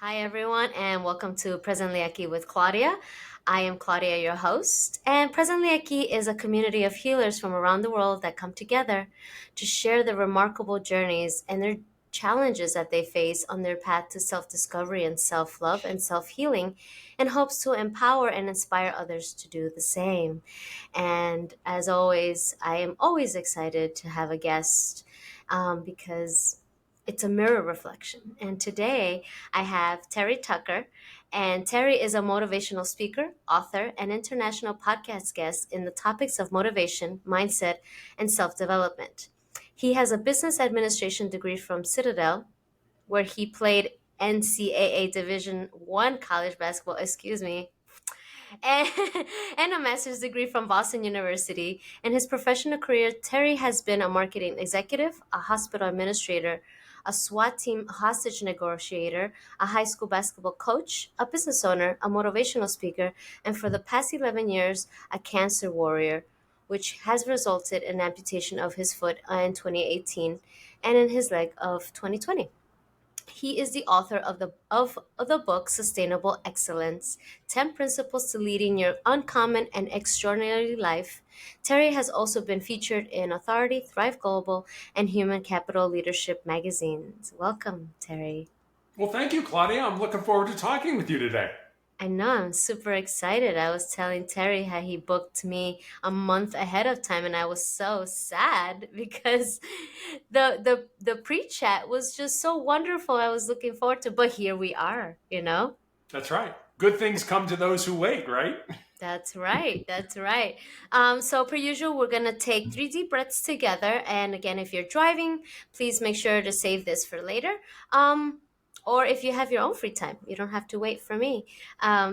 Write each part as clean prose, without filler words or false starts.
Hi, everyone, and welcome to Presently Aki with Claudia. I am Claudia, your host, and Presently Aki is a community of healers from around the world that come together to share their remarkable journeys and their challenges that they face on their path to self discovery and self love and self healing, in hopes to empower and inspire others to do the same. And as always, I am always excited to have a guest because it's a mirror reflection. And today I have Terry Tucker. And Terry is a motivational speaker, author, and international podcast guest in the topics of motivation, mindset, and self development. He has a business administration degree from Citadel, where he played NCAA Division I college basketball, excuse me, and, and a master's degree from Boston University. In his professional career, Terry has been a marketing executive, a hospital administrator, a SWAT Team Hostage Negotiator, a high school basketball coach, a business owner, a motivational speaker, and for the past 11 years, a cancer warrior, which has resulted in amputation of his foot in 2018 and in his leg of 2020. He is the author of the book Sustainable Excellence: 10 Principles to Leading Your Uncommon and Extraordinary Life. Terry has also been featured in Authority, Thrive Global, and Human Capital Leadership magazines. Welcome, Terry. Well, thank you, Claudia. I'm looking forward to talking with you today. I know, I'm super excited. I was telling Terry how he booked me a month ahead of time, and I was so sad because the pre-chat was just so wonderful. I was looking forward to, but here we are, you know? That's right. Good things come to those who wait, right? That's right. That's right. So, per usual, we're going to take 3 deep breaths together. And again, if you're driving, please make sure to save this for later. Or if you have your own free time, you don't have to wait for me.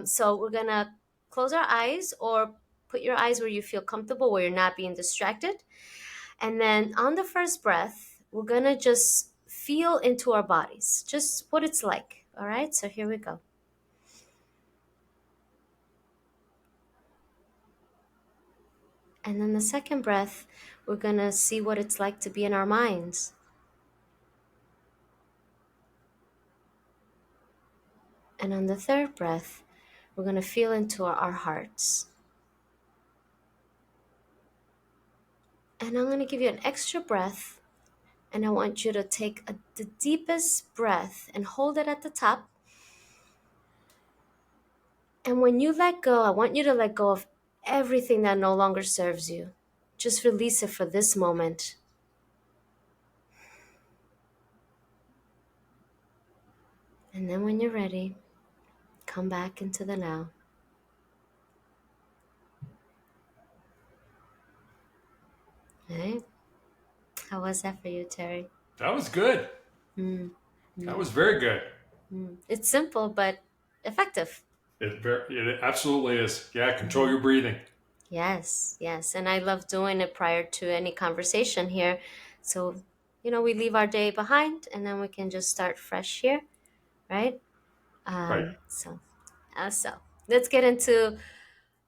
So, we're going to close our eyes or put your eyes where you feel comfortable, where you're not being distracted. And then on the first breath, we're going to just feel into our bodies, just what it's like. All right. So, here we go. And then the second breath, we're going to see what it's like to be in our minds. And on the third breath, we're going to feel into our hearts. And I'm going to give you an extra breath. And I want you to take the deepest breath and hold it at the top. And when you let go, I want you to let go of everything that no longer serves you. Just release it for this moment. And then when you're ready, come back into the now. All right? How was that for you, Terry? That was good. Mm, That mm, was very good. It's simple, but effective. It absolutely is. Yeah, control Mhm. your breathing. Yes, yes. And I love doing it prior to any conversation here. So, we leave our day behind and then we can just start fresh here, right? Right. So let's get into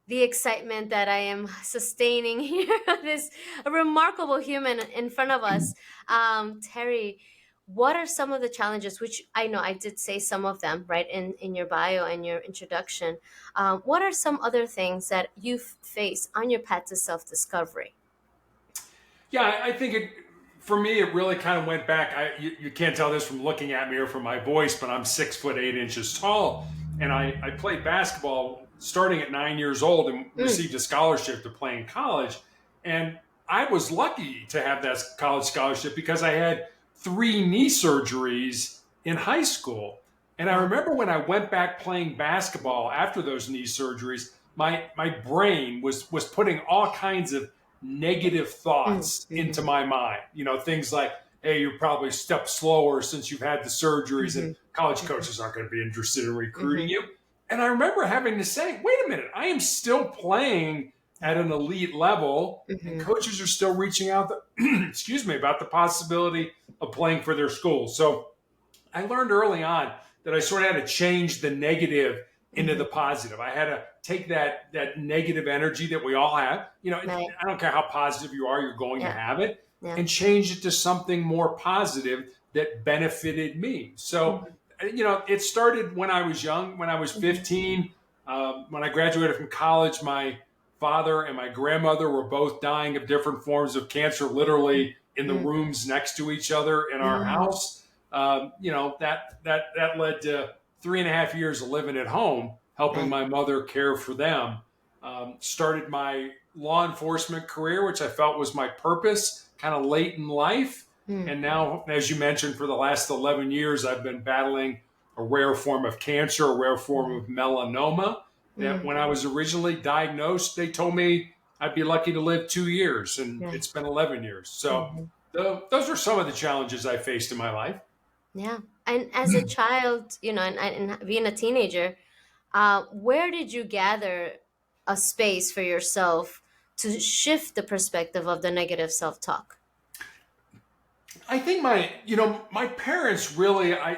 the excitement that I am sustaining here. This remarkable human in front of us. Terry, what are some of the challenges, which I know I did say some of them, right, in your bio and your introduction. What are some other things that you've faced on your path to self-discovery? Yeah, I think for me, it really kind of went back. You can't tell this from looking at me or from my voice, but I'm 6'8" tall. And I played basketball starting at 9 years old and Mm, received a scholarship to play in college. And I was lucky to have that college scholarship because I had 3 knee surgeries in high school. And I wow. remember when I went back playing basketball after those knee surgeries, my brain was putting all kinds of negative Mm, thoughts into mm-hmm, my mind. Things like, hey, you're probably a step slower since you've had the surgeries, and mm-hmm, college mm-hmm, coaches aren't going to be interested in recruiting mm-hmm. you. And I remember having to say, wait a minute, I am still playing at an elite level, and Mm-hmm. coaches are still reaching out, excuse me, about the possibility of playing for their school. So I learned early on that I sort of had to change the negative into Mm-hmm. the positive. I had to take that negative energy that we all have. Right. I don't care how positive you are, you're going to Yeah. have it, Yeah. and change it to something more positive that benefited me. So Mm-hmm. it started when I was young, when I was Mhm. 15. When I graduated from college, my father and my grandmother were both dying of different forms of cancer, literally in the Mhm. rooms next to each other in our Mhm. house. That led to 3.5 years of living at home, helping Right. my mother care for them. Started my law enforcement career, which I felt was my purpose, kind of late in life. Mm. And now, as you mentioned, for the last 11 years, I've been battling a rare form of cancer, a rare form Wow. of melanoma. That Mm. when I was originally diagnosed, they told me I'd be lucky to live 2 years, and Right. it's been 11 years. So Mhm. those are some of the challenges I faced in my life. Yeah. And as a child, and being a teenager, where did you gather a space for yourself to shift the perspective of the negative self-talk? I think my parents really, I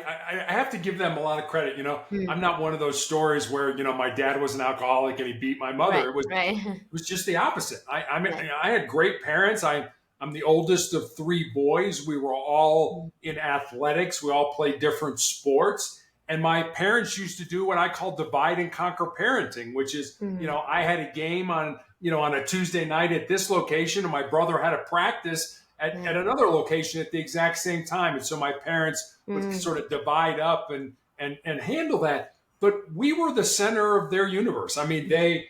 have to give them a lot of credit. Mm. I'm not one of those stories where, my dad was an alcoholic and he beat my mother. Right. It was Right. just the opposite. I mean, Right. I had great parents. I'm the oldest of three boys. We were all Mm. in athletics. We all played different sports. And my parents used to do what I call divide and conquer parenting, which is, Mm. I had a game on a Tuesday night at this location, and my brother had a practice at Right. another location at the exact same time. And so my parents would Mm. sort of divide up and handle that. But we were the center of their universe. I mean, Yeah.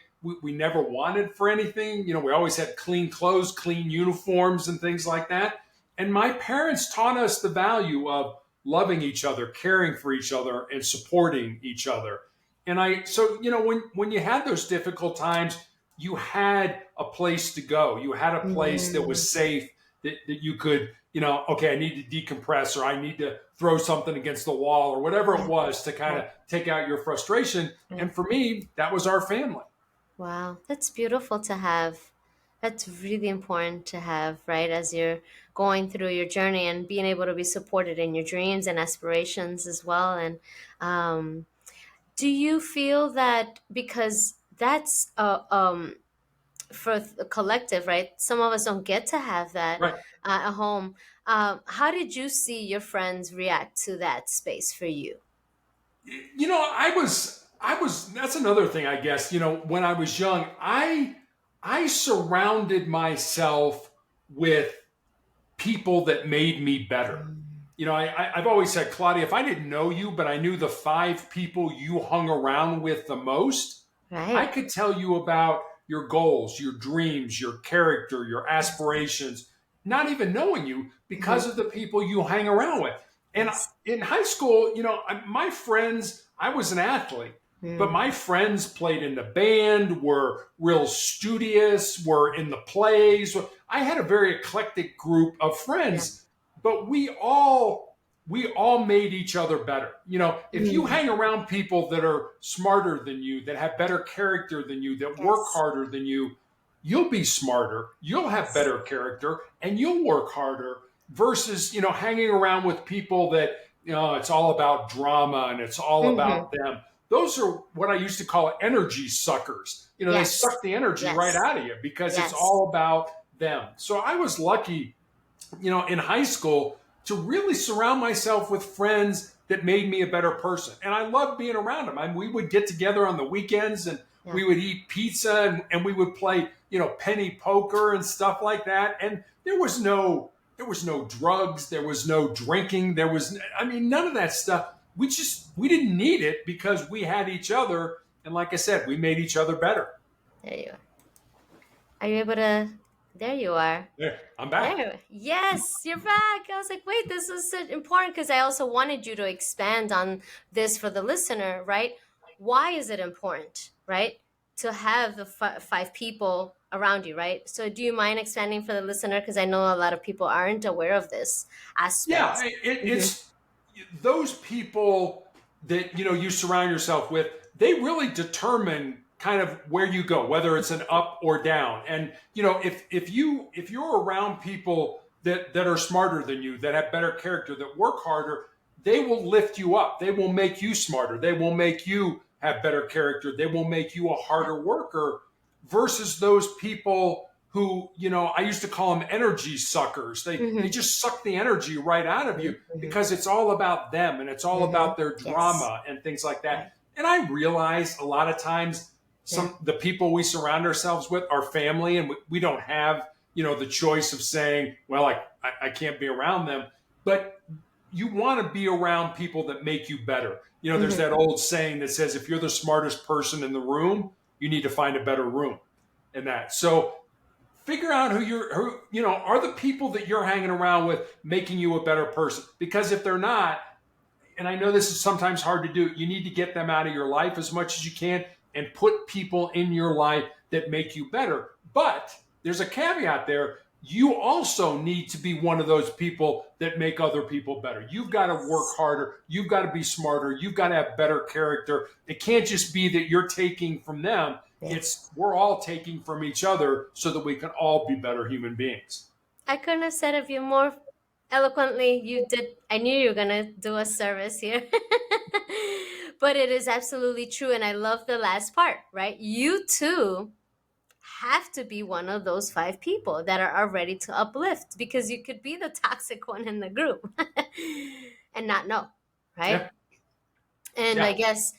we never wanted for anything. We always had clean clothes, clean uniforms, and things like that. And my parents taught us the value of loving each other, caring for each other, and supporting each other. So when you had those difficult times, you had a place to go. You had a place that Mm. was safe, that you could, okay, I need to decompress, or I need to throw something against the wall, or whatever it Yeah. was to kind Right. of take out your frustration. Right. And for me, that was our family. Wow, that's beautiful to have. That's really important to have, right? As you're going through your journey and being able to be supported in your dreams and aspirations as well. And um, do you feel that because that's for the collective, right? Some of us don't get to have that Right. at home. How did you see your friends react to that space for you? That's another thing, I guess. When I was young, I surrounded myself with people that made me better. Mm. I've always said, Claudia, if I didn't know you, but I knew the five people you hung around with the most, I Right. could tell you about your goals, your dreams, your character, your Yes. aspirations, not even knowing you Hmm. because of the people you hang around with. And Yes. in high school, my friends, I was an athlete, but Mm. my friends played in the band, were real studious, were in the plays. I had a very eclectic group of Yeah. friends, but we all made each other better. If you Mm. hang around people that are smarter than you, that have better character than you, that work Yes. harder than you, you'll be smarter, you'll have Yes. better character, and you'll work harder versus, hanging around with people that, it's all about drama and it's all Hmm. about them. Those are what I used to call energy suckers. They Yes. suck the energy right Yes. out of you because it's Yes. all about them. So I was lucky, in high school to really surround myself with friends that made me a better person. And I loved being around them. I mean, we would get together on the weekends and Yeah. we would eat pizza and we would play, penny poker and stuff like that. And there was no drugs, there was no drinking, none of that stuff. We didn't need it because we had each other. And like I said, we made each other better. There you are. Are you able to? There you are. Yeah, I'm back. There. Yes, you're back. I was like, wait, this is so important because I also wanted you to expand on this for the listener, right? Why is it important, right, to have the five people around you, right? So, do you mind expanding for the listener? Because I know a lot of people aren't aware of this Yeah, aspect. Hmm. it's those people that you surround yourself with. They really determine kind of where you go, whether it's an up or down. And if you're around people that are smarter than you, that have better character, that work harder, they will lift you up. They will make you smarter. They will make you have better character. They will make you a Yeah. harder worker versus those people who, I used to call them energy suckers. They Mm-hmm. just suck the energy right out of you Mm-hmm. because it's all about them and it's all Mm-hmm. about their Yes. drama and things like that. Right. And I realize a lot of times Yeah. the people we surround ourselves with are family, and we don't have, the choice of saying, well, I can't be around them. But you want to be around people that make you better. There's Mm-hmm. that old saying that says, if you're the smartest person in the room, you need to find a better room. And that. So figure out who are the people that you're hanging around with making you a better person. Because if they're not, and I know this is sometimes hard to do, you need to get them out of your life as much as you can and put people in your life that make you better. But there's a caveat there. You also need to be one of those people that make other people better. You've got to work harder. You've got to be smarter. You've got to have better character. It can't just be that you're taking from them. Yes. It's we're all taking from each other so that we can all be better human beings. I couldn't have said it you more eloquently. You did. I knew you were gonna do a service here. But it is absolutely true, and I love the last part, right? You too have to be one of those five people that are ready to uplift, because you could be the toxic one in the group and not know, right? Yeah. And I Yeah. guess,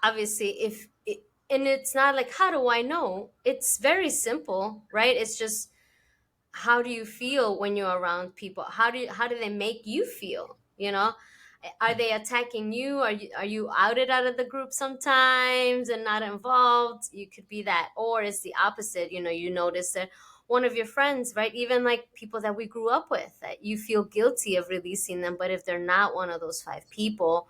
obviously, if it, and it's not like, how do I know? It's very simple, right? It's just, how do you feel when you're around people? How do they make you feel? Are they attacking you? Are you outed out of the group sometimes and not involved? You could be that, or it's the opposite. You notice that one of your friends, right? Even like people that we grew up with, that you feel guilty of releasing them, but if they're not one of those five people,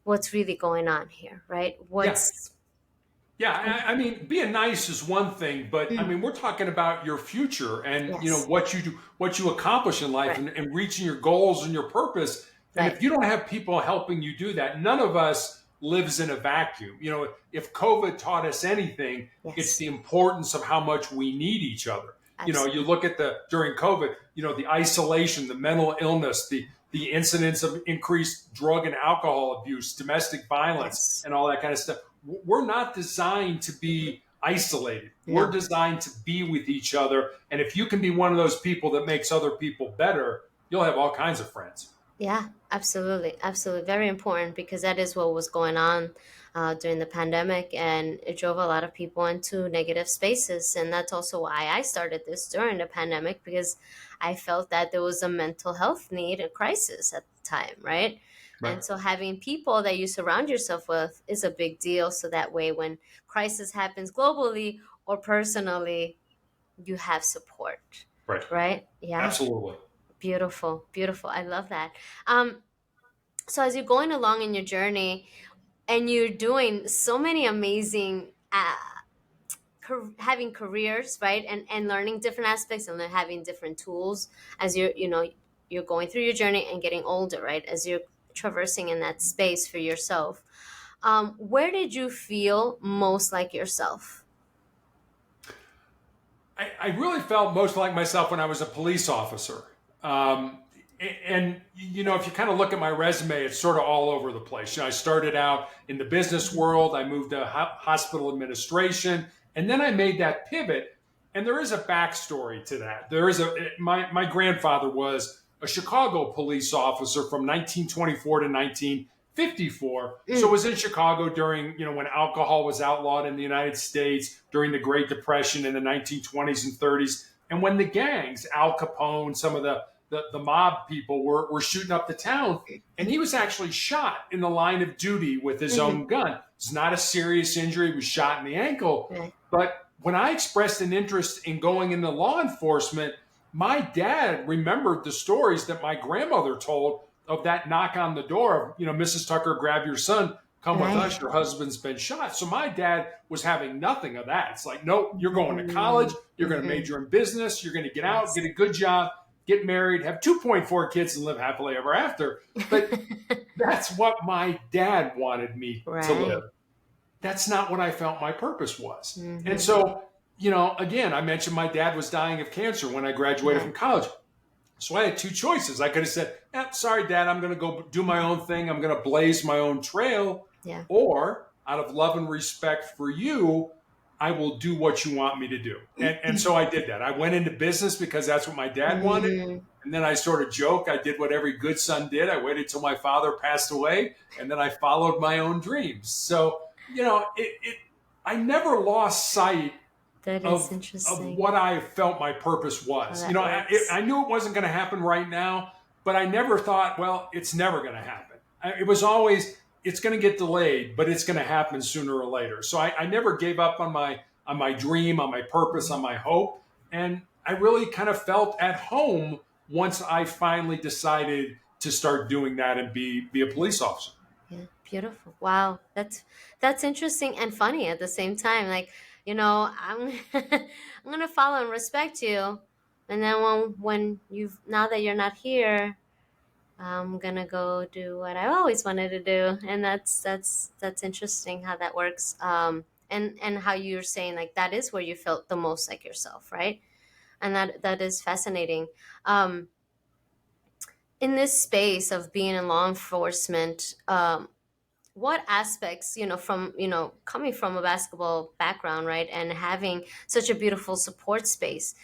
what's really going on here, right? Yeah. What's Yeah, I mean, being nice is one thing, but I Mm, mean, we're talking about your future and yes, what you do, what you accomplish in life, right, and reaching your goals and your purpose. And right, if you don't have people helping you do that, none of us lives in a vacuum. If COVID taught us anything, it's yes, the importance of how much we need each other. You absolutely, look at during COVID, the isolation, the mental illness, the incidence of increased drug and alcohol abuse, domestic violence, yes, and all that kind of stuff. We're not designed to be isolated. We're no. designed to be with each other. And if you can be one of those people that makes other people better, you'll have all kinds of friends. Yeah, absolutely. Absolutely. Very important, because that is what was going on during the pandemic, and it drove a lot of people into negative spaces. And that's also why I started this during the pandemic, because I felt that there was a mental health need, a crisis at the time, right? Right. And so having people that you surround yourself with is a big deal. So that way, when crisis happens globally or personally, you have support, Right. right? Yeah. Absolutely. Beautiful, beautiful. I love that. Um, so as you're going along in your journey and you're doing so many amazing, having careers, right, and learning different aspects, and then having different tools as you're going through your journey and getting older, right, as you're traversing in that space for yourself. Where did you feel most like yourself? I really felt most like myself when I was a police officer. Um, and if you kind of look at my resume, it's sort of all over the place. I started out in the business world. I moved to hospital administration, and then I made that pivot. And there is a backstory to that. My grandfather was a Chicago police officer from 1924 to 1954. So Mm, was in Chicago during, when alcohol was outlawed in the United States, during the Great Depression in the 1920s and 30s. And when the gangs, Al Capone, some of the mob people were shooting up the town, and he was actually shot in the line of duty with his mm-hmm, own gun. It's not a serious injury. He was shot in the ankle. right. But when I expressed an interest in going into law enforcement, my dad remembered the stories that my grandmother told of that knock on the door of, Mrs. Tucker, grab your son, come with Right. us, your husband's been shot. So my dad was having nothing of that. It's like, nope, you're going to college, Mm, you're going to mm-hmm. major in business, you're going to get out, Yes. get a good job, get married, have 2.4 kids, and live happily ever after. But that's what my dad wanted me to live. Right. That's not what I felt my purpose was. And Mm-hmm. so, again, I mentioned my dad was dying of cancer when I graduated from Right. college. So I had two choices. I could have said, sorry, Dad, I'm going to go do my own thing. I'm going to blaze my own trail. Yeah. Or out of love and respect for you, I will do what you want me to do. And so I did that. I went into business because that's what my dad wanted. Mm, And then I sort of joke, I did what every good son did. I waited till my father passed away, and then I followed my own dreams. So, I never lost sight that is of interesting what I felt my purpose how was. that works. I knew it wasn't going to happen right now, but I never thought, well, it's never going to happen. It was always, it's going to get delayed, but it's going to happen sooner or later. So I never gave up on my dream, on my purpose, on my hope, and I really kind of felt at home once I finally decided to start doing that and be a police officer. Yeah, beautiful. Wow, that's interesting and funny at the same time. Like, I'm I'm gonna follow and respect you, and then when you've now that you're not here, I'm gonna go do what I always wanted to do, and that's interesting how that works. And how you're saying like that is where you felt the most like yourself, right? And that is fascinating. Um, in this space of being in law enforcement, what aspects, from coming from a basketball background, right, and having such a beautiful support space,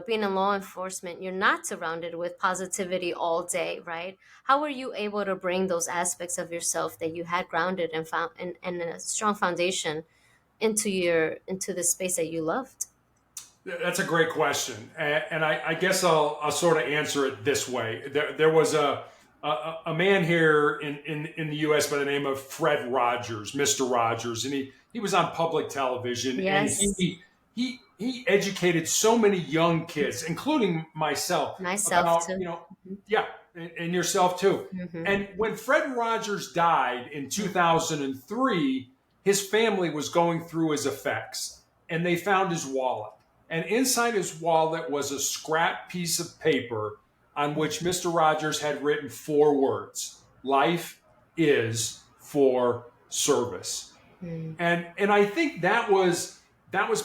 being in law enforcement, you're not surrounded with positivity all day, right? How were you able to bring those aspects of yourself that you had grounded and found and a strong foundation into the space that you loved? That's a great question, and I guess I'll sort of answer it this way. There was a man here in the U.S. by the name of Fred Rogers, Mister Rogers, and he was on public television, and Yes, he educated so many young kids, including myself, myself about too. yeah, and yourself too. Hmm. And when Fred Rogers died in 2003, his family was going through his effects, and they found his wallet. And inside his wallet was a scrap piece of paper on which Mr. Rogers had written four words: life is for service. Mm. And I think that was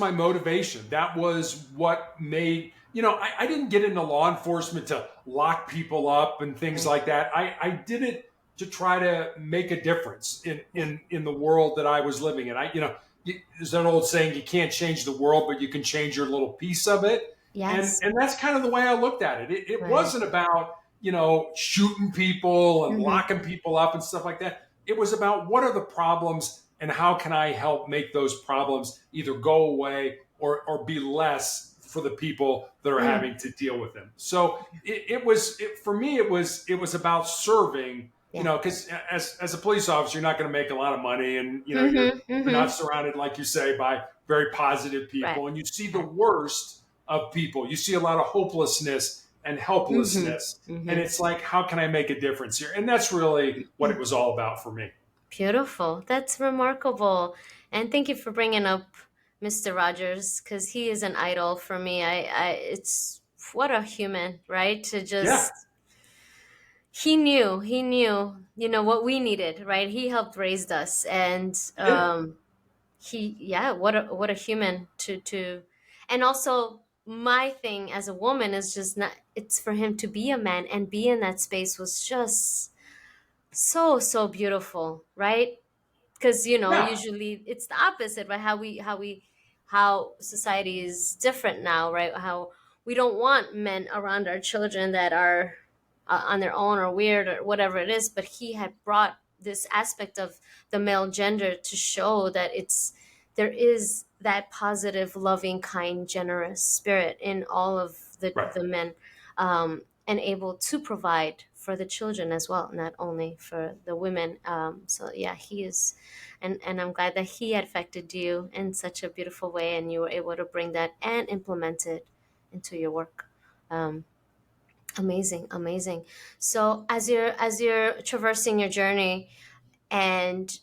my motivation. That was what made, I didn't get into law enforcement to lock people up and things Right. like that. I did it to try to make a difference Yeah. in the world that I was living in. There's an old saying, you can't change the world, but you can change your little piece of it. And Yes. and that's kind of the way I looked at it. It Right. wasn't about, shooting people and Hmm. locking people up and stuff like that. It was about what are the problems and how can I help make those problems either go away or be less for the people that are Mm. having to deal with them. So for me, it was about serving, Yeah. because as a police officer, you're not going to make a lot of money, and you're Hmm. not Hmm. surrounded, like you say, by very positive Right. people, and you see the Right. worst of people. You see a lot of hopelessness and Hmm. helplessness, and Hmm. it's like, how can I make a difference here? And that's really what it was all about for me. Beautiful. That's remarkable. And thank you for bringing up Mr. Rogers because he is an idol for me. It's what a human, right? To Yeah, just he knew, what we needed, right? He helped raise us, and he did. yeah, what a human and also my thing as a woman is just not. It's for him to be a man and be in that space was just so beautiful, right? Because Yeah, usually it's the opposite, right? How society is different now, right? How we don't want men around our children that are on their own or weird or whatever it is, but he had brought this aspect of the male gender to show that there is that positive, loving, kind, generous spirit in all of right. the men, and able to provide for the children as well, not only for the women. So yeah, he is, and I'm glad that he had affected you in such a beautiful way, and you were able to bring that and implement it into your work. Um, Amazing, amazing. So as you're traversing your journey, and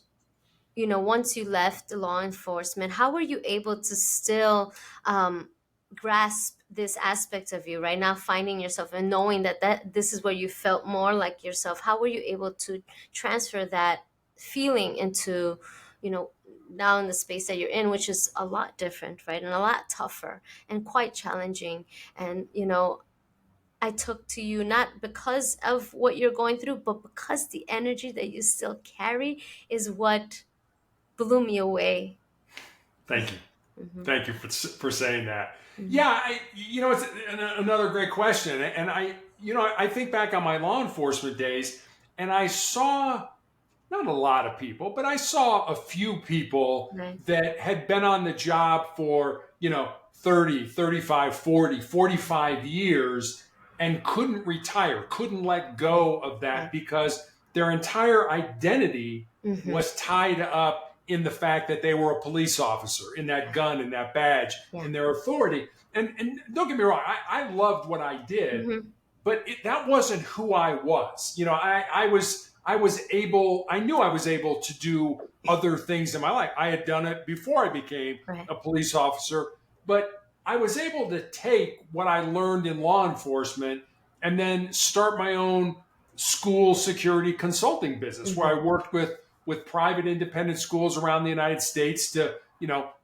once you left law enforcement, how were you able to still um, grasp this aspect of you right now, finding yourself and knowing that this is where you felt more like yourself? How were you able to transfer that feeling into, you know, now in the space that you're in, which is a lot different, right? And a lot tougher and quite challenging. And, I took to you not because of what you're going through, but because the energy that you still carry is what blew me away. Thank you. Thank you for saying that. Hmm. Yeah, it's another great question. And I think back on my law enforcement days, and I saw not a lot of people, but I saw a few people Right. that had been on the job for, 30, 35, 40, 45 years and couldn't retire, couldn't let go of that Right. because their entire identity Hmm. was tied up in the fact that they were a police officer, in that gun, in that badge, Yeah. in their authority. And don't get me wrong, I loved what I did, Hmm. but that wasn't who I was. I knew I was able to do other things in my life. I had done it before I became Right. a police officer, but I was able to take what I learned in law enforcement and then start my own school security consulting business where Hmm. I worked with private independent schools around the United States to,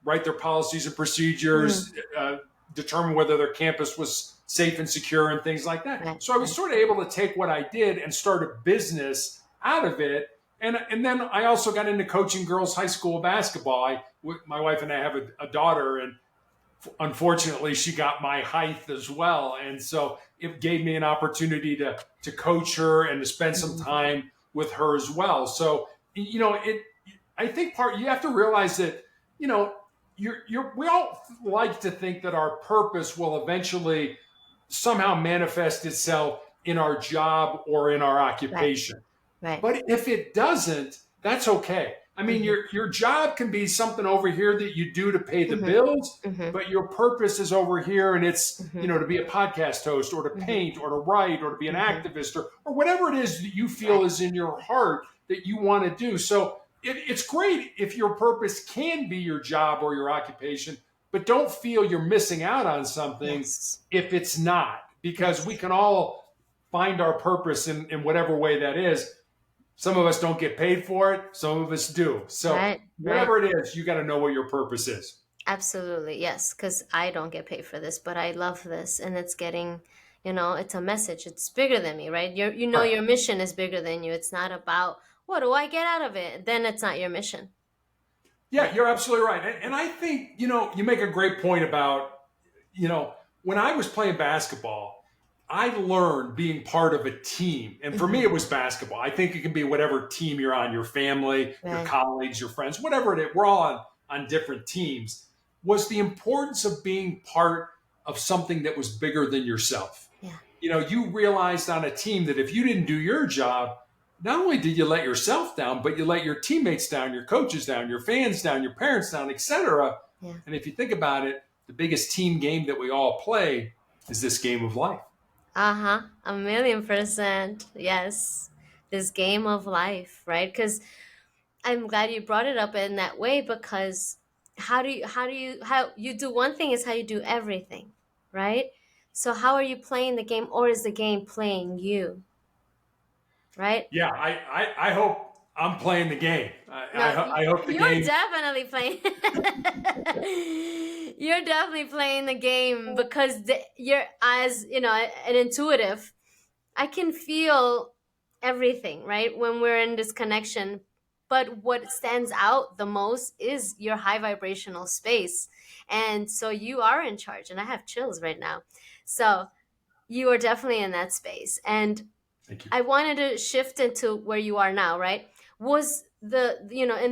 write their policies and procedures, Hmm. determine whether their campus was safe and secure and things like that. Right. So I was Right. sort of able to take what I did and start a business out of it. And then I also got into coaching girls high school basketball. My wife and I have a daughter, and unfortunately she got my height as well, and so it gave me an opportunity to coach her and to spend some Hmm. time with her as well. So it I think you have to realize that you know we all like to think that our purpose will eventually somehow manifest itself in our job or in our Right. occupation. Right. But if it doesn't, that's okay. I mean, Hmm. your job can be something over here that you do to pay the Hmm. bills, Hmm. but your purpose is over here, and it's Hmm. to be a podcast host, or to Hmm. paint, or to write, or to be an Hmm. activist, or whatever it is that you feel Right. is in your heart that you want to do. So it's great if your purpose can be your job or your occupation, but don't feel you're missing out on something Yes. if it's not, because we Yes. can all find our purpose in whatever way that is. Some of us don't get paid for it. Some of us do. So Right. Right. whatever it is, you got to know what your purpose is. Absolutely. Yes. Because I don't get paid for this, but I love this, and it's getting, it's a message. It's bigger than me, right? Right. Your mission is bigger than you. It's not about what do I get out of it. Then it's not your mission, Yeah, right? you're absolutely right. And I think, you make a great point about, you know, when I was playing basketball, I learned being part of a team. And for me, Hmm. it was basketball. I think it can be whatever team you're on, your family, your Right. colleagues, your friends, whatever it is. We're all on different teams. Was the importance of being part of something that was bigger than yourself. Yeah. You realized on a team that if you didn't do your job, not only did you let yourself down, but you let your teammates down, your coaches down, your fans down, your parents down, etc. Yeah. And if you think about it, the biggest team game that we all play is this game of life. Uh-huh. 1,000,000%. Yes. This game of life, right? Because I'm glad you brought it up in that way because how you do one thing is how you do everything, right? So how are you playing the game or is the game playing you, right? Yeah, I hope I'm playing the game. No, I hope the you're game. definitely playing. You're definitely playing the game because you're as, an intuitive. I can feel everything, right? When we're in this connection. But what stands out the most is your high vibrational space. And so you are in charge. And I have chills right now. So you are definitely in that space. And Thank you. I wanted to shift into where you are now, right? Was in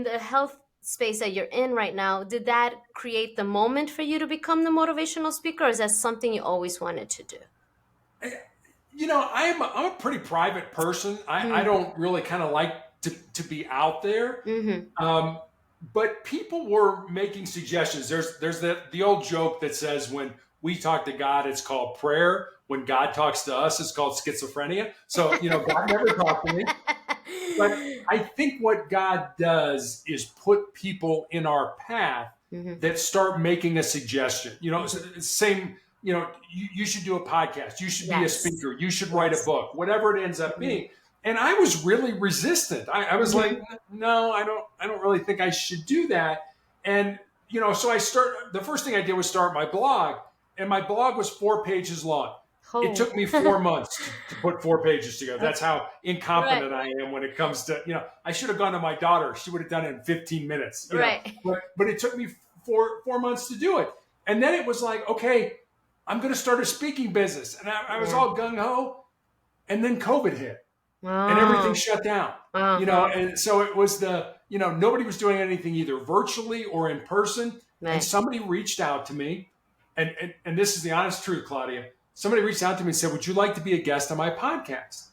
the health space that you're in right now, did that create the moment for you to become the motivational speaker? Or is that something you always wanted to do? I'm a pretty private person. I don't really kind of like to be out there. Mm-hmm. Um, but people were making suggestions. There's the old joke that says when we talk to God, it's called prayer. When God talks to us, it's called schizophrenia. So God never talked to me. But I think what God does is put people in our path Mm-hmm. that start making a suggestion. Mm-hmm. Same. You should do a podcast. You should be a Yes. speaker. You should write a Yes. book. Whatever it ends up Mm-hmm. being. And I was really resistant. I was like, Mm-hmm. no, I don't really think I should do that. And so the first thing I did was start my blog, and my blog was 4 pages long. It Oh. took me 4 months to put 4 pages together. That's how Right. incompetent I am when it comes to, I should have gone to my daughter. She would have done it in 15 minutes, Right. but it took me four months to do it. And then it was like, okay, I'm going to start a speaking business. And I was Yeah. all gung ho. And then COVID hit and everything Oh. shut down, Uh-huh. and so it was nobody was doing anything either virtually or in person. And Right. somebody reached out to me, and this is the honest truth, Claudia. Somebody reached out to me and said, would you like to be a guest on my podcast?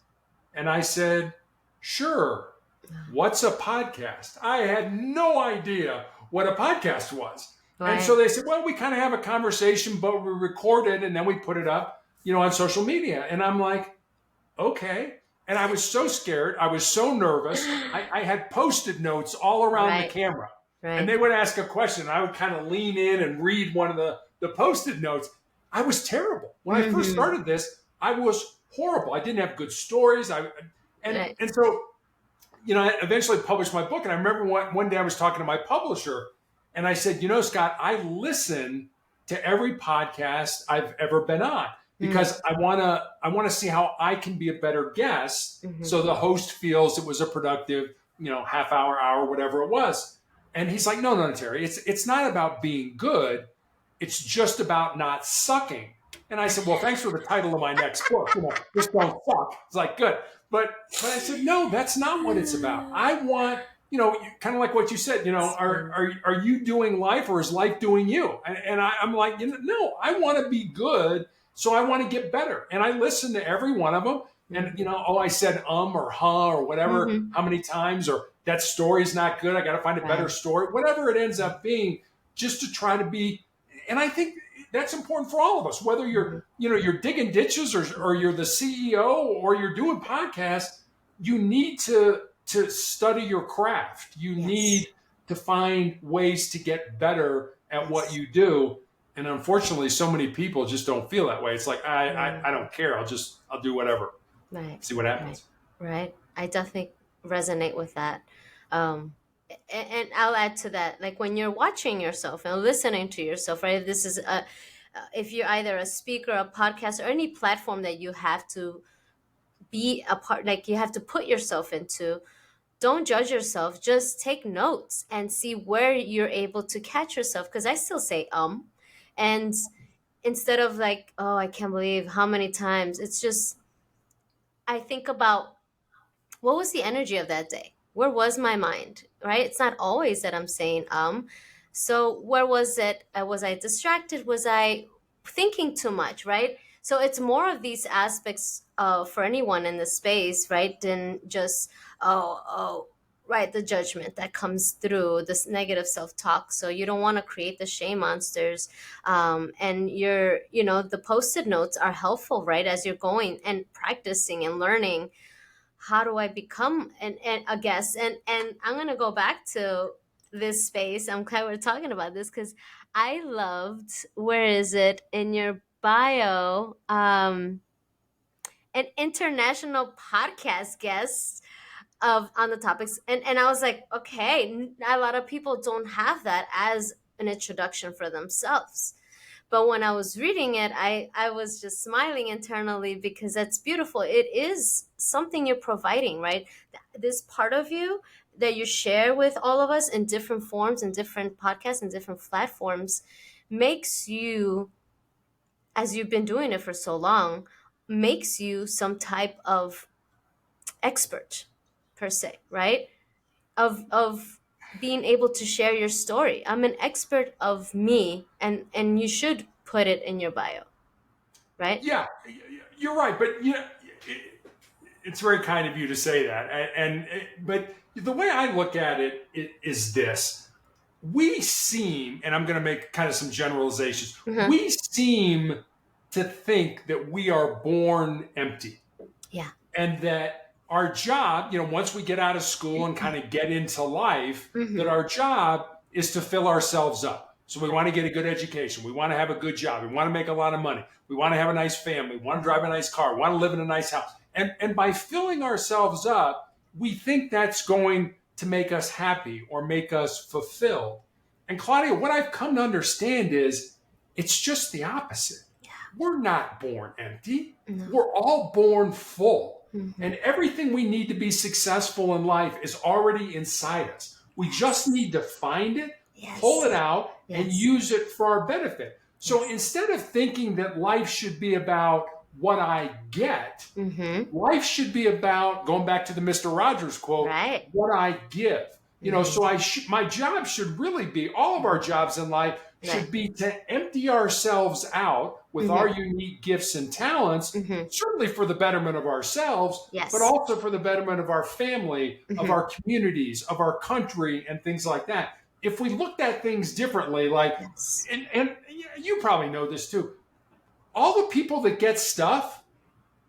And I said, sure. What's a podcast? I had no idea what a podcast was. And so Right. they said, well, we kind of have a conversation, but we record it and then we put it up, on social media. And I'm like, okay. And I was so scared. I was so nervous. I had Post-it notes all around the Right. camera. And Right. they would ask a question. I would kind of lean in and read one of the Post-it notes. I was terrible. When I first Mm-hmm. started this, I was horrible. I didn't have good stories. And Right. and so, I eventually published my book. And I remember one day I was talking to my publisher and I said, Scott, I listen to every podcast I've ever been on Mm-hmm. because I want to see how I can be a better guest Mm-hmm. so the host feels it was a productive, half hour, whatever it was. And he's like, no, Terry, it's not about being good. It's just about not sucking. And I said, well, thanks for the title of my next book. Just don't suck. It's like, good. But I said, no, that's not what it's about. I want, kind of like what you said, are you doing life or is life doing you? And I'm like, no, I want to be good. So I want to get better. And I listen to every one of them. And, Mm-hmm. I said, or huh, or whatever, Mm-hmm. how many times, or that story's not good. I got to find a better Right. story, whatever it ends up being, just to try to be. And I think that's important for all of us, whether Mm-hmm. you're digging ditches or you're the CEO or you're doing podcasts. You need to study your craft. You Yes. need to find ways to get better at what Yes. you do. And unfortunately, so many people just don't feel that way. It's like, I Mm-hmm. don't care. I'll do whatever. Right. See what Right. happens. Right. I definitely resonate with that. Um, and I'll add to that, like when you're watching yourself and listening to yourself, right? This is if you're either a speaker, a podcast, or any platform that you have to be a part, like you have to put yourself into, don't judge yourself. Just take notes and see where you're able to catch yourself. Because I still say and instead of like, oh, I can't believe how many times. It's just I think about what was the energy of that day? Where was my mind? Right? It's not always that I'm saying so where was it? Was I distracted? Was I thinking too much? Right? So it's more of these aspects for anyone in the space, right? Than just oh right, the judgment that comes through this negative self-talk. So you don't want to create the shame monsters. And the post-it notes are helpful, right? As you're going and practicing and learning, how do I become and a guest? And I'm gonna go back to this space. I'm glad we're talking about this because I loved, where is it in your bio? An international podcast guest of on the topics, and I was like, okay, a lot of people don't have that as an introduction for themselves. But when I was reading it, I was just smiling internally because that's beautiful. It is something you're providing, right? This part of you that you share with all of us in different forms and different podcasts and different platforms makes you, as you've been doing it for so long, makes you some type of expert per se, right? Of being able to share your story. I'm an expert of me, and you should put it in your bio, right? Yeah, you're right. But it's very kind of you to say that. But the way I look at it is this: we seem, and I'm going to make kind of some generalizations. Mm-hmm. We seem to think that we are born empty, Yeah. and that our job, once we get out of school and kind of get into life, that Mm-hmm. our job is to fill ourselves up. So we want to get a good education. We want to have a good job. We want to make a lot of money. We want to have a nice family. We want to drive a nice car. We want to live in a nice house. And by filling ourselves up, we think that's going to make us happy or make us fulfilled. And Claudia, what I've come to understand is it's just the opposite. We're not born empty. No. We're all born full. Mm-hmm. And everything we need to be successful in life is already inside us. We just need to find it, pull it Yes. out, and Yes. use it for our benefit. So Yes. instead of thinking that life should be about what I get, Mm-hmm. life should be about, going back to the Mr. Rogers quote, Right. what I give. Mm-hmm. So my job should really be, all of our jobs in life Right. should be to empty ourselves out with our Mm-hmm. unique gifts and talents, Mm-hmm. certainly for the betterment of ourselves, but Yes. also for the betterment of our family, of Mm-hmm. our communities, of our country, and things like that. If we looked at things differently, like, Yes. and you probably know this too, all the people that get stuff,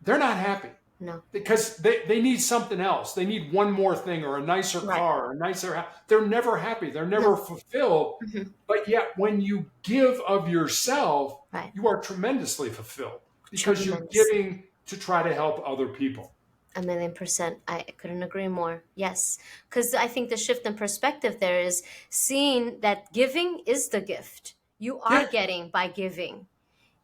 they're not happy No. because they need something else. They need one more thing, or a nicer Right. car, or a nicer house. They're never happy. They're never No. fulfilled. Mm-hmm. But yet, when you give of yourself, Right. you are tremendously fulfilled because you're Tremendous. giving to try to help other people. 1,000,000%. I couldn't agree more. Yes. Because I think the shift in perspective there is seeing that giving is the gift. You are Yeah. getting by giving,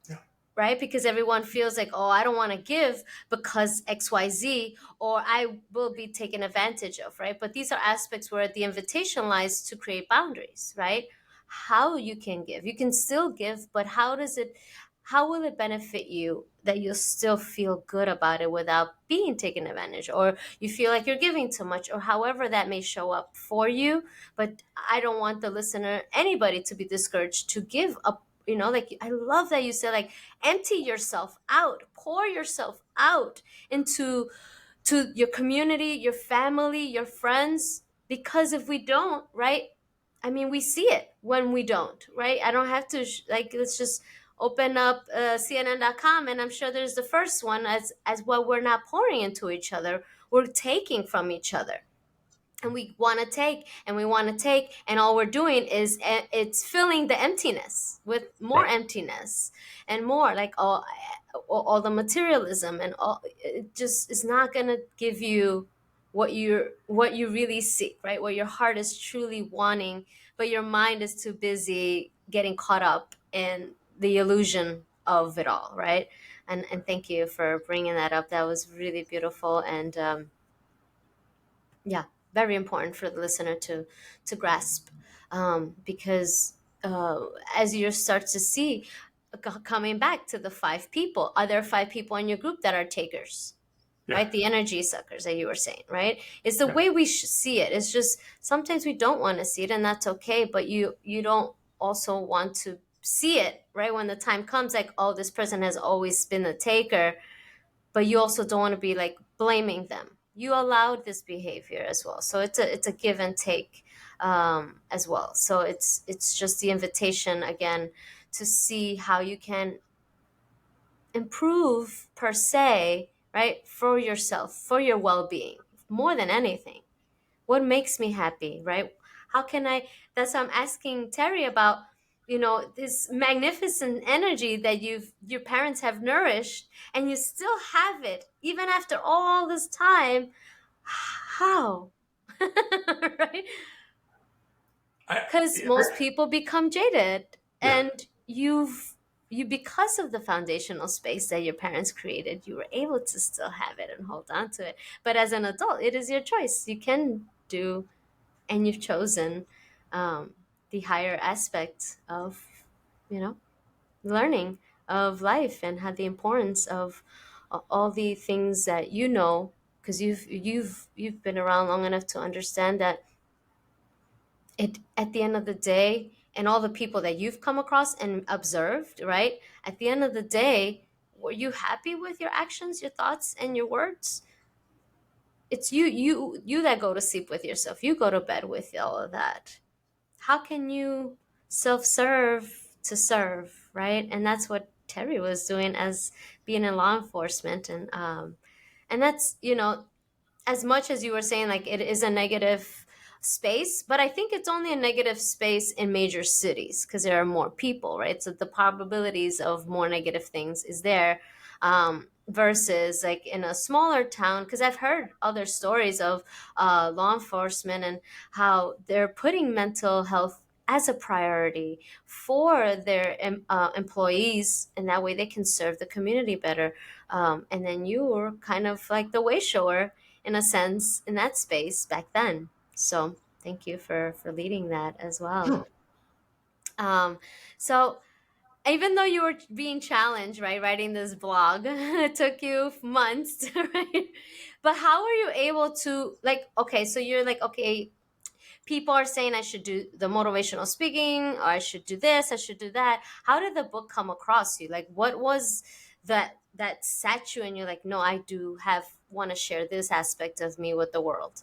Yeah. right? Because everyone feels like, oh, I don't want to give because XYZ, or I will be taken advantage of, right? But these are aspects where the invitation lies to create boundaries, right? How you can give. You can still give, but how will it benefit you that you'll still feel good about it without being taken advantage, or you feel like you're giving too much, or however that may show up for you. But I don't want the listener, anybody, to be discouraged to give up. Like, I love that you said, like, empty yourself out, pour yourself out into your community, your family, your friends. Because if we don't, right, I mean, we see it when we don't, right? I don't have to, like, let's just open up CNN.com, and I'm sure there's the first one as what we're not pouring into each other, we're taking from each other. And we want to take, and we want to take, and all we're doing is it's filling the emptiness with more Right. emptiness and more, like, all the materialism, and all it just is not going to give you what you really seek, right? What your heart is truly wanting, but your mind is too busy getting caught up in the illusion of it all, right? And thank you for bringing that up. That was really beautiful. And yeah, very important for the listener to grasp, because as you start to see, coming back to the 5 people, are there 5 people in your group that are takers, Yeah. right? The energy suckers that you were saying, right? It's the Yeah. way we see it. It's just sometimes we don't want to see it, and that's okay. But you don't also want to see it, right? When the time comes, like, oh, this person has always been a taker, but you also don't want to be like blaming them. You allowed this behavior as well, so it's a give and take, as well. So it's just the invitation again to see how you can improve, per se, right, for yourself, for your well-being, more than anything. What makes me happy, right? How can I That's what I'm asking Terry about, this magnificent energy that your parents have nourished, and you still have it even after all this time. How? Right? I, Because most I, people become jaded, yeah. and you because of the foundational space that your parents created, you were able to still have it and hold on to it. But as an adult, it is your choice. You can do, and you've chosen, um, the higher aspect of, you know learning of life, and had the importance of all the things that because you've been around long enough to understand that it at the end of the day, and all the people that you've come across and observed, right, at the end of the day, were you happy with your actions, your thoughts, and your words? It's you that go to sleep with yourself, you go to bed with all of that. How can you self-serve to serve, right? And that's what Terry was doing as being in law enforcement. And that's, as much as you were saying, like, it is a negative space, but I think it's only a negative space in major cities because there are more people, right? So the probabilities of more negative things is there, versus like in a smaller town. Because I've heard other stories of law enforcement and how they're putting mental health as a priority for their employees, and that way they can serve the community better. And then you were kind of like the way shower, in a sense, in that space back then. So thank you for leading that as well. So even though you were being challenged, right, writing this blog, it took you months to write. But how were you able to, like, okay, so you're like, okay, people are saying I should do the motivational speaking, or I should do this, I should do that. How did the book come across you? Like, what was that sat you and you're like, no, I do have want to share this aspect of me with the world?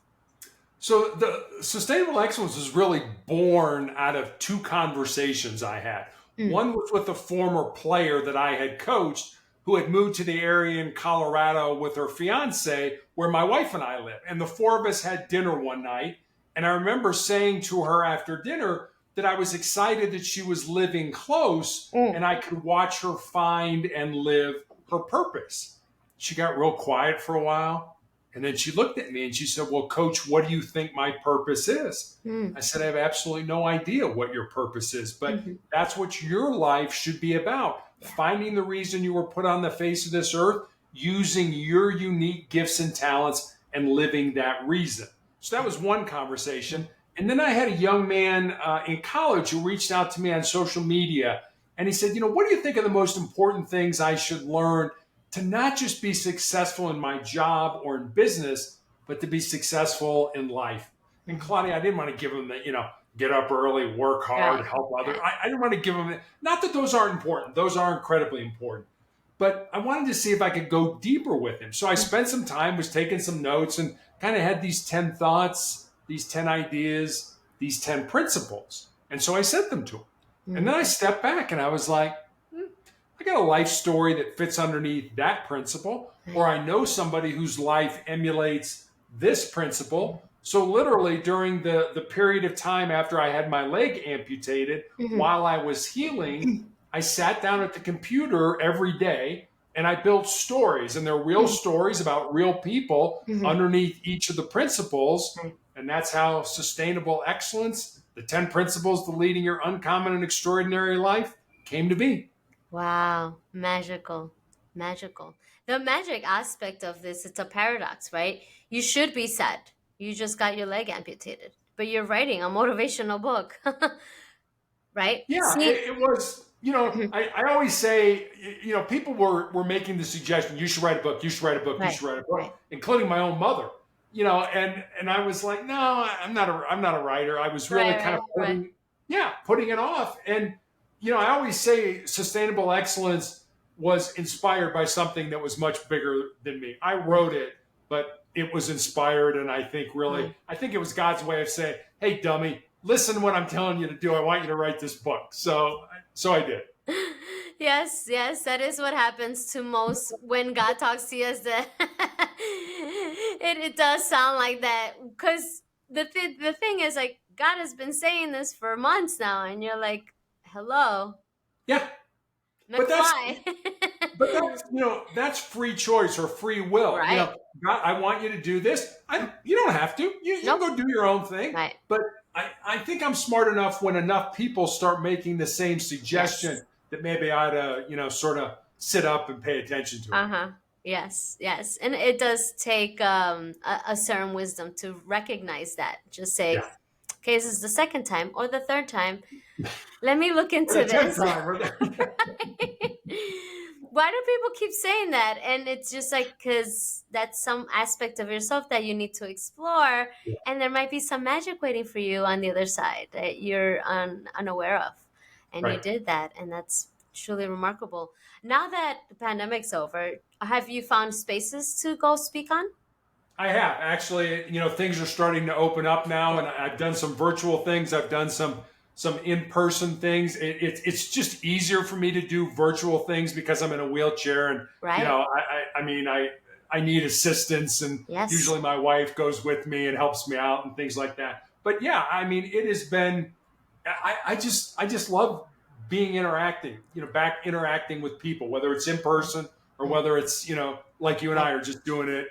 So the sustainable excellence is really born out of two conversations I had. Mm. One was with a former player that I had coached who had moved to the area in Colorado with her fiance where my wife and I live. And the four of us had dinner one night. And I remember saying to her after dinner that I was excited that she was living close Mm. and I could watch her find and live her purpose. She got real quiet for a while. And then she looked at me and she said, well, coach, what do you think my purpose is? Mm. I said, I have absolutely no idea what your purpose is, but Hmm. that's what your life should be about. Yeah. Finding the reason you were put on the face of this earth, using your unique gifts and talents, and living that reason. So that was one conversation. And then I had a young man in college who reached out to me on social media and he said, what do you think are the most important things I should learn to not just be successful in my job or in business, but to be successful in life? And Mhm. Claudia, I didn't want to give him get up early, work hard, Right. help others. Right. I didn't want to give him, not that those aren't important, those are incredibly important. But I wanted to see if I could go deeper with him. So I spent some time, was taking some notes, and kind of had these 10 thoughts, these 10 ideas, these 10 principles. And so I sent them to him. And Mm. then I stepped back and I was like, I got a life story that fits underneath that principle, or Right. I know somebody whose life emulates this principle. So, literally, during the period of time after I had my leg amputated, Mhm. while I was healing, I sat down at the computer every day and I built stories, and they're real Mhm. stories about real people Mhm. underneath each of the principles. Right. And that's how sustainable excellence, the 10 principles to leading your uncommon and extraordinary life, came to be. Wow, magical, magical. The magic aspect of this, it's a paradox, right? You should be sad. You just got your leg amputated, but you're writing a motivational book, right? Yeah, See, it was, mhm, I always say, people were making the suggestion, you should write a book, you should write a book, you right, should write a right, book, including my own mother, and I was like, no, I'm not a writer. I was really right, kind right, of right. putting it off. And, I always say sustainable excellence was inspired by something that was much bigger than me. I wrote it, but it was inspired. And Right. I think it was God's way of saying, hey, dummy, listen to what I'm telling you to do. I want you to write this book. So I did. Yes, yes, that is what happens to most when God talks to us. That it does sound like that because the thing is, like, God has been saying this for months now, and you're like, hello, Yeah. But that's McFly. But that's free choice or free will. Right. God, I want you to do this. You don't have to. You can Nope. go do your own thing. Right. But I think I'm smart enough when enough people start making the same Yes. suggestion that maybe I ought to, sort of sit up and pay attention to it. Uh-huh. Yes, yes. And it does take a certain wisdom to recognize that. Just say, Yeah. okay, this is the second time or the third time. Let me look For into the 10th this. time. Why do people keep saying that? And it's just like, because that's some aspect of yourself that you need to explore. Yeah. And there might be some magic waiting for you on the other side that you're unaware of. And you Right. did that. And that's truly remarkable. Now that the pandemic's over, have you found spaces to go speak on? I have actually. Things are starting to open up now, Yeah. and I've done some virtual things. I've done some in person things. It's just easier for me to do virtual things because I'm in a wheelchair, and Right. I need assistance, and Yes. usually my wife goes with me and helps me out and things like that. But yeah, I mean, it has been. I just love being interacting. Back interacting with people, whether it's in Right. person or Right. whether it's like you and Right. I are just doing it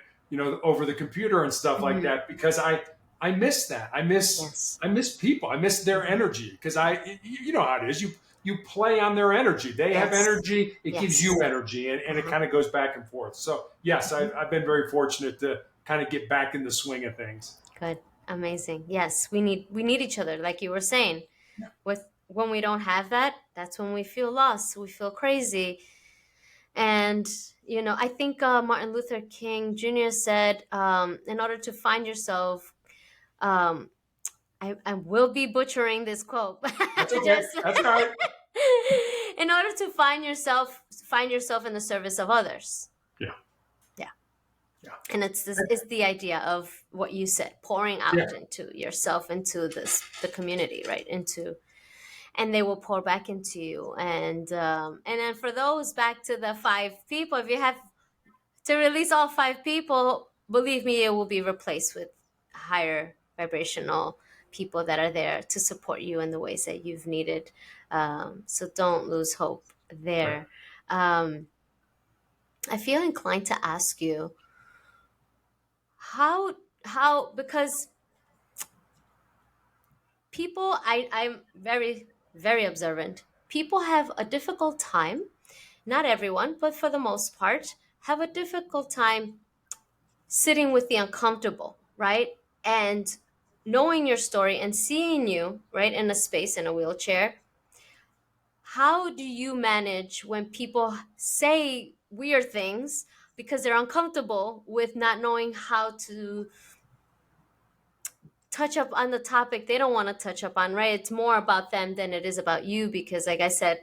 over the computer and stuff like Mhm. that, because I miss that. Yes. I miss people. I miss their Mhm. energy, because you know how it is. You play on their energy. They have Yes. energy. It gives you Yes. energy, and it Uh-huh. kind of goes back and forth. So yes, Mhm. I've been very fortunate to kind of get back in the swing of things. Good. Amazing. Yes, we need each other, like you were saying. Yeah. With when we don't have that, that's when we feel lost, we feel crazy. And I think Martin Luther King Jr. said, in order to find yourself, um, I will be butchering this quote. That's okay. Just That's all right. in order to find yourself in the service of others. Yeah. Yeah. Yeah. And it's the idea of what you said, pouring Yeah. out into yourself, into the community, right? And they will pour back into you. And then for those, back to the 5 people, if you have to release all 5 people, believe me, it will be replaced with higher vibrational people that are there to support you in the ways that you've needed. So don't lose hope Right. there. um, I feel inclined to ask you how because people, I'm very, very observant. People have a difficult time, not everyone, but for the most part, have a difficult time sitting with the uncomfortable, right? And knowing your story and seeing you, right, in a space, in a wheelchair. How do you manage when people say weird things because they're uncomfortable with not knowing how to touch up on the topic they don't want to touch up on, right? It's more about them than it is about you, because like I said,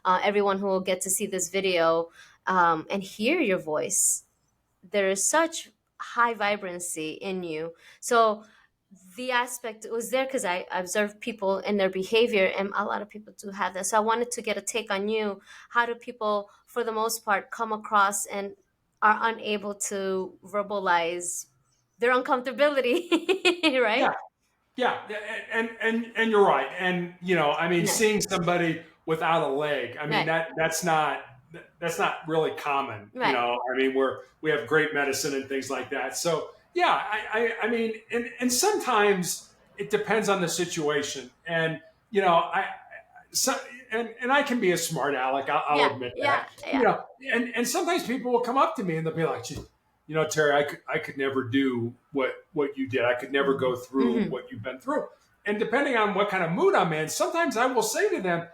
everyone who will get to see this video and hear your voice, there is such high vibrancy in you. So the aspect was there because I observed people and their behavior, and a lot of people do have that. So I wanted to get a take on you. How do people, for the most part, come across and are unable to verbalize their uncomfortability, Yeah. right? Yeah, and you're right. And I mean, Yeah. seeing somebody without a leg, I mean Right. that's not really common. Right. I mean, we have great medicine and things like that. So yeah, I mean, and sometimes it depends on the situation. And so, and I can be a smart aleck. I'll Yeah. admit Yeah. that. Yeah. And sometimes people will come up to me and they'll be like, "Gee, Terry, I could never do what you did. I could never go through Hmm. what you've been through." And depending on what kind of mood I'm in, sometimes I will say to them,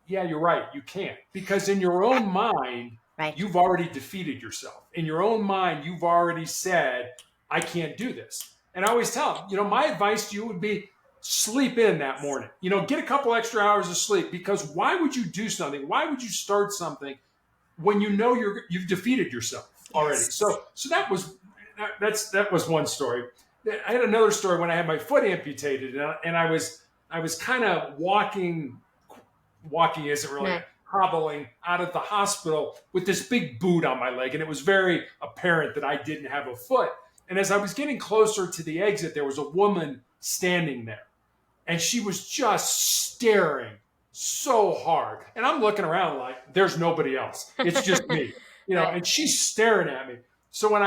"Yeah, you're right. You can't." Because in your own mind, Right. you've already defeated yourself. In your own mind, you've already said, "I can't do this." And I always tell them, my advice to you would be sleep in that morning. Get a couple extra hours of sleep, because why would you do something? Why would you start something when you've defeated yourself already? Yes. So that was one story. I had another story when I had my foot amputated, and I was kind of walking. Walking isn't really Right. hobbling out of the hospital with this big boot on my leg, and it was very apparent that I didn't have a foot. And as I was getting closer to the exit, there was a woman standing there, and she was just staring so hard. And I'm looking around like there's nobody else. It's just me, Right. and she's staring at me. So when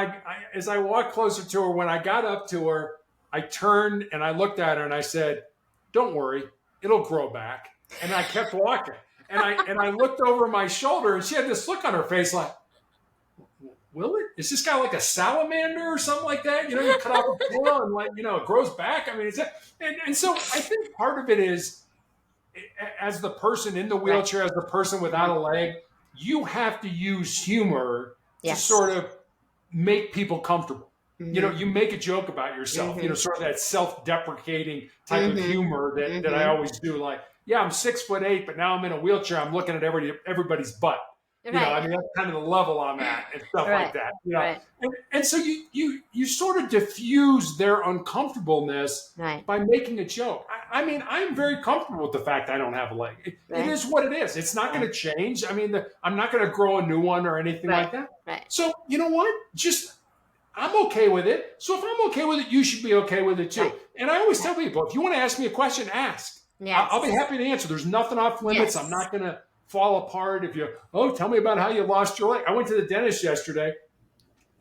as I walked closer to her, when I got up to her, I turned and I looked at her and I said, "Don't worry, it'll grow back." And I kept walking. And I looked over my shoulder, and she had this look on her face like, "Will it? Is this guy like a salamander or something like that? You cut off a tail and it grows back." I mean, and so I think part of it is, as the person in the Right. wheelchair, as the person without Mhm. a leg, you have to use humor to Yes. sort of make people comfortable. Hmm. You make a joke about yourself, Hmm. sort of that self-deprecating type of Hmm. humor that I Hmm. always do. Like, yeah, I'm 6'8", but now I'm in a wheelchair. I'm looking at everybody's butt. I Right. mean, that's kind of the level I'm at and stuff like Right. that. Right. And so you sort of diffuse their uncomfortableness Right. by making a joke. I mean, I'm very comfortable with the fact I don't have a leg. It Right. is what it is. It's not going Right. to change. I mean, I'm not going to grow a new one or anything Right. like that. Right. So you know what? Just I'm okay with it. So if I'm okay with it, you should be okay with it Right. too. And I always Right. tell people, if you want to ask me a question, ask. I'll be Yes. happy to answer. There's nothing off limits. I'm Yes. not going to fall apart if tell me about how you lost your leg. I went to the dentist yesterday,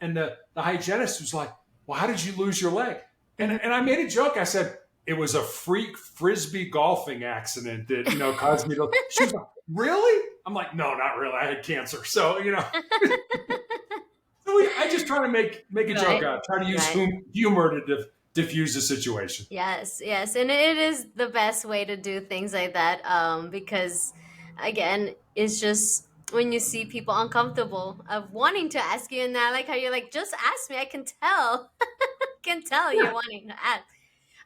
and the hygienist was like, "Well, how did you lose your leg?" And, Hmm. and I made a joke. I said, "It was a freak frisbee golfing accident that, caused me to." She was like, "Really?" I'm like, "No, not really. I had cancer." So, I just try to make a joke Right. out. Try to use Right. humor to diffuse the situation. Yes, yes, and it is the best way to do things like that, because again, it's just when you see people uncomfortable of wanting to ask you, and I like how you're like, just ask me. I can tell, can tell you're wanting to ask.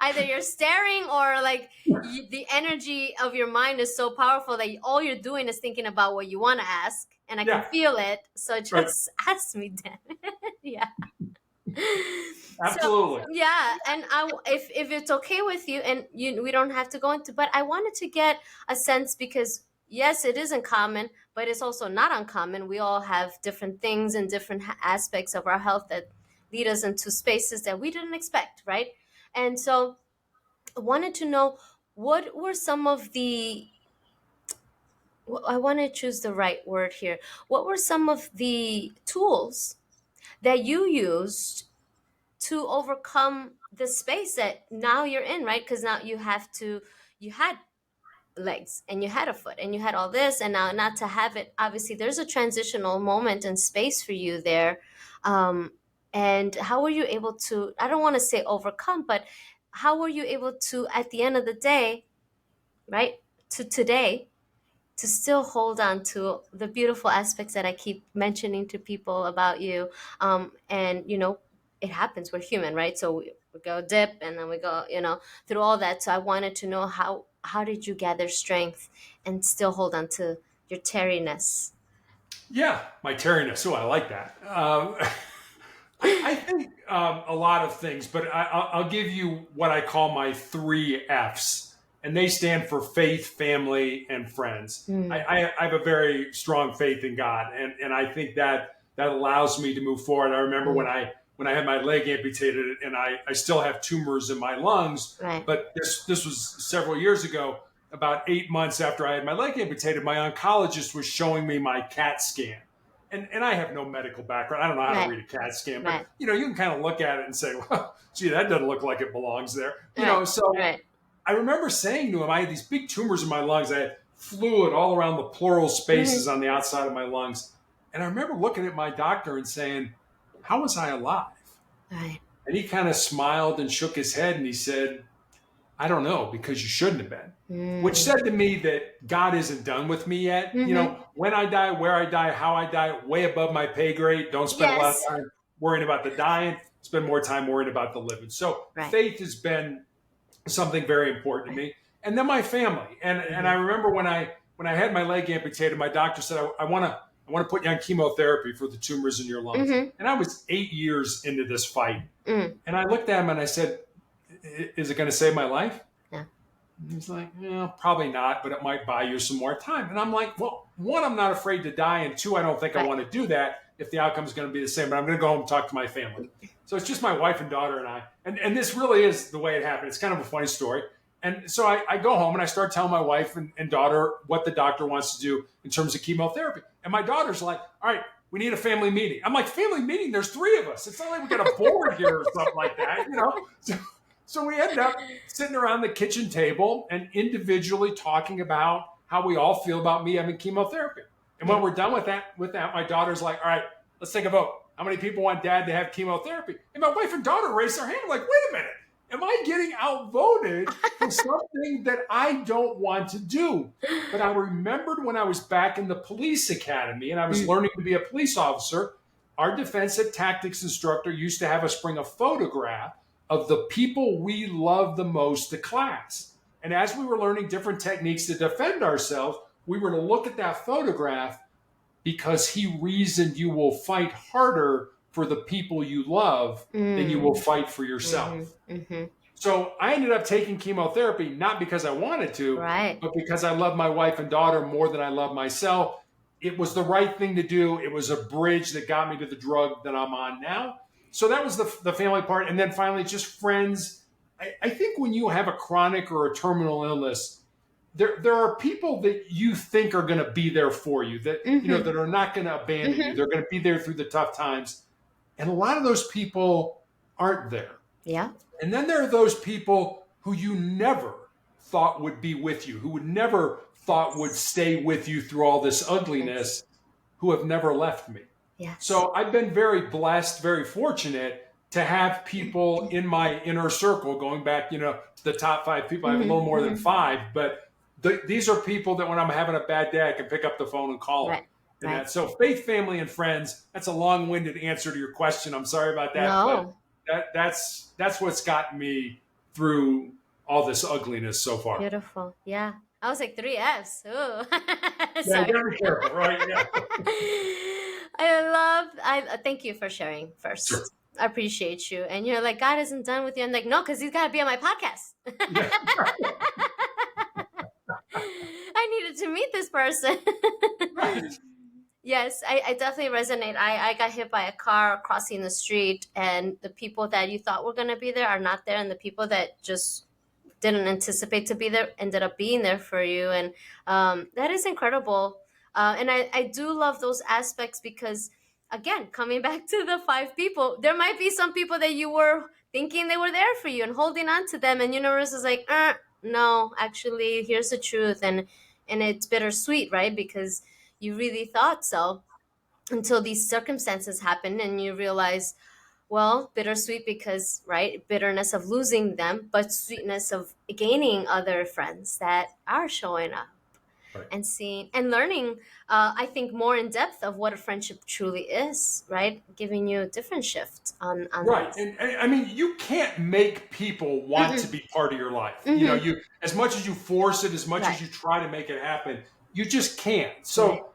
Either you're staring or like the energy of your mind is so powerful that all you're doing is thinking about what you want to ask, and I can Yeah, feel it. So right. just ask me, Dan. Yeah. So Absolutely. yeah, and if it's okay with you, and we don't have to go into, but I wanted to get a sense because yes, it isn't common, but it's also not uncommon. We all have different things and different aspects of our health that lead us into spaces that we didn't expect, right? And so I wanted to know what were some of the I want to choose the right word here. What were some of the tools that you used to overcome the space that now you're in, right? Because now you had legs and you had a foot and you had all this, and now not to have it, obviously there's a transitional moment and space for you there. And how were you able to, I don't want to say overcome, but how were you able to, at the end of the day, right, to today, to still hold on to the beautiful aspects that I keep mentioning to people about you. And it happens. We're human, right? So we go dip, and then we go, through all that. So I wanted to know how did you gather strength and still hold on to your terriness? Yeah, my terriness. Oh, I like that. I think a lot of things, but I'll give you what I call my three F's, and they stand for faith, family, and friends. Mm, I have a very strong faith in God, and I think that allows me to move forward. I remember mm, when I had my leg amputated, and I still have tumors in my lungs, right. but this was several years ago. About 8 months after I had my leg amputated, my oncologist was showing me my CAT scan, and I have no medical background. I don't know how to Right. read a CAT scan, but Right. you can kind of look at it and say, well, gee, that doesn't look like it belongs there. Right. So Right. I remember saying to him, I had these big tumors in my lungs. I had fluid all around the pleural Hmm. spaces on the outside of my lungs. And I remember looking at my doctor and saying, how was I alive? Right. And he kind of smiled and shook his head and he said, I don't know, because you shouldn't have been. Which Mm. said to me that God isn't done with me yet. Hmm. When I die, where I die, how I die, way above my pay grade. Don't spend a lot of Yes. time worrying about the dying. Spend more time worrying about the living. So Right. faith has been something very important to Right. me. And then my family. And I Hmm. remember when I had my leg amputated, my doctor said, I want to put you on chemotherapy for the tumors in your lungs. Hmm. And I was 8 years into this fight. Mm. And I looked at him and I said, is it going to save my life? Yeah. He's like, yeah, probably not, but it might buy you some more time. And I'm like, well, one, I'm not afraid to die, and two, I don't think I Right. want to do that if the outcome is going to be the same. But I'm going to go home and talk to my family. So it's just my wife and daughter and I. And this really is the way it happened. It's kind of a funny story. And so I go home and I start telling my wife and daughter what the doctor wants to do in terms of chemotherapy. And my daughter's like, all right, we need a family meeting. I'm like, family meeting? There's three of us. It's not like we got a board here or something like that. So we end up sitting around the kitchen table and individually talking about how we all feel about me having chemotherapy. And when Yeah. we're done with that, my daughter's like, all right, let's take a vote. How many people want dad to have chemotherapy? And my wife and daughter raise their hand. I'm like, wait a minute. Am I getting outvoted for something that I don't want to do? But I remembered when I was back in the police academy and I was Mm. learning to be a police officer, our defensive tactics instructor used to have us bring a photograph of the people we love the most to class. And as we were learning different techniques to defend ourselves, we were to look at that photograph because he reasoned you will fight harder for the people you love than you will Mm. fight for Hmm. yourself. Hmm. So I ended up taking chemotherapy, not because I wanted to, Right. but because I love my wife and daughter more than I love myself. It was the right thing to do. It was a bridge that got me to the drug that I'm on now. So that was the family part. And then finally, just friends. I think when you have a chronic or a terminal illness, there are people that you think are going to be there for you, that Hmm. that are not going to abandon you. Hmm. They're going to be there through the tough times. And a lot of those people aren't there. Yeah. And then there are those people who you never thought would be with you, who would never thought would stay with you through all this Yes. ugliness, who have never left me. Yes. So I've been very blessed, very fortunate to have people in my inner circle, going back, to the top 5 people. I have a little more than 5, but these are people that when I'm having a bad day, I can pick up the phone and call them. Right. And Right. that, so faith, family, and friends, that's a long-winded answer to your question. I'm sorry about that, but No. that's what's gotten me through all this ugliness so far. Beautiful. Yeah. I was like 3 Fs. Ooh. Yeah, you Sorry. gotta be careful, right? Yeah. I thank you for sharing Sure. first. I appreciate you. And you're like, God isn't done with you. I'm like, no, because he's got to be on my podcast. Yeah. I needed to meet this person. Right. Yes, I definitely resonate. I got hit by a car crossing the street, and the people that you thought were going to be there are not there. And the people that just didn't anticipate to be there ended up being there for you. And that is incredible. And I do love those aspects because, again, coming back to the 5 people, there might be some people that you were thinking they were there for you and holding on to them. And universe is like, no, actually, here's the truth. And it's bittersweet, right? Because you really thought so until these circumstances happen and you realize, well, bittersweet because, right, bitterness of losing them, but sweetness of gaining other friends that are showing up Right. and seeing and learning, I think, more in depth of what a friendship truly is, right? Giving you a different shift on Right. things. And I mean, you can't make people want to Mm-mm. be part of your life. Mm-hmm. You, as much as you force it, as much Right. as you try to make it happen, you just can't. Right. So,